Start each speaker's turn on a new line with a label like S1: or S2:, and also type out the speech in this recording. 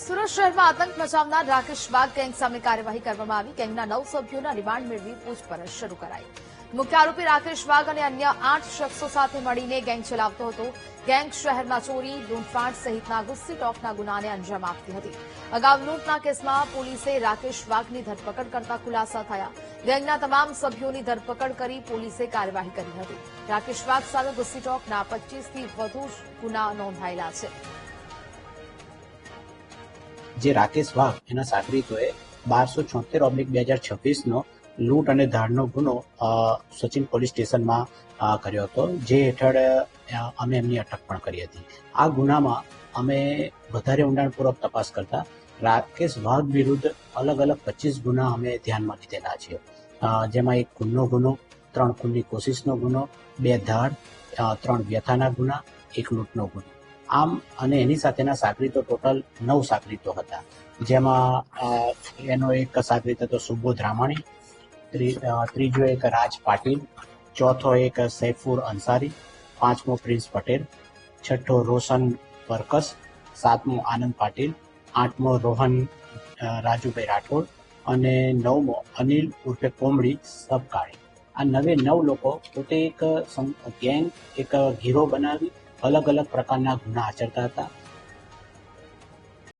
S1: સુરત શહેરમાં આતંક મચાવનાર રાકેશ વાઘ ગેંગ સામે કાર્યવાહી કરવામાં આવી। ગેંગના 9 સભ્યોના રિમાન્ડ મેળવી પૂછપરછ શરૂ કરાઈ। મુખ્ય આરોપી રાકેશ વાઘ અને અન્ય 8 શખ્સો સાથે મળીને ગેંગ ચલાવતો હતો। ગેંગ શહેરમાં ચોરી, લૂંટફાટ સહિતના ગુસ્સીટોકના ગુનાને અંજામ આપતી હતી। અગાઉ લૂંટના કેસમાં પોલીસે રાકેશ વાઘની ધરપકડ કરતા ખુલાસા થયા। ગેંગના તમામ સભ્યોની ધરપકડ કરી પોલીસે કાર્યવાહી કરી હતી। રાકેશ વાઘ સામે ગુસ્સીટોકના 25થી વધુ ગુના નોંધાયેલા છે।
S2: જે રાકેશ વાઘ એના સાગરીતોએ 1276/2026 લૂંટ અને ધાડનો ગુનો સચિન પોલીસ સ્ટેશનમાં કર્યો હતો, જે હેઠળ અમે એમની અટક પણ કરી હતી। આ ગુનામાં અમે વધારે ઊંડાણપૂર્વક તપાસ કરતા રાકેશ વાઘ વિરુદ્ધ અલગ અલગ 25 ગુના અમે ધ્યાનમાં લીધેલા છે, જેમાં એક ખૂનનો ગુનો, 3 ખૂનની કોશિશનો ગુનો, 2 ધાડ, 3 વ્યથાના ગુના, 1 લૂંટનો ગુનો। આમ અને એની સાથેના સાગરીતો ટોટલ 9 સાગરીતો હતા, જેમાં એનો એક સાગરીત હતો સુબોધ રામાણી, ત્રીજો એક રાજ પાટીલ, ચોથો એક સૈફુર અંસારી, પાંચમો પ્રિન્સ પટેલ, છઠ્ઠો રોશન પરકસ, સાતમો આનંદ પાટીલ, આઠમો રોહન રાજુભાઈ રાઠોડ અને નવમો અનિલ ઉર્ફે કોમડી સબકાળી। આ 9 લોકો પોતે એક ગેંગ, એક ગીરો બનાવી અલગ અલગ પ્રકારના ગુના આચરતા હતા।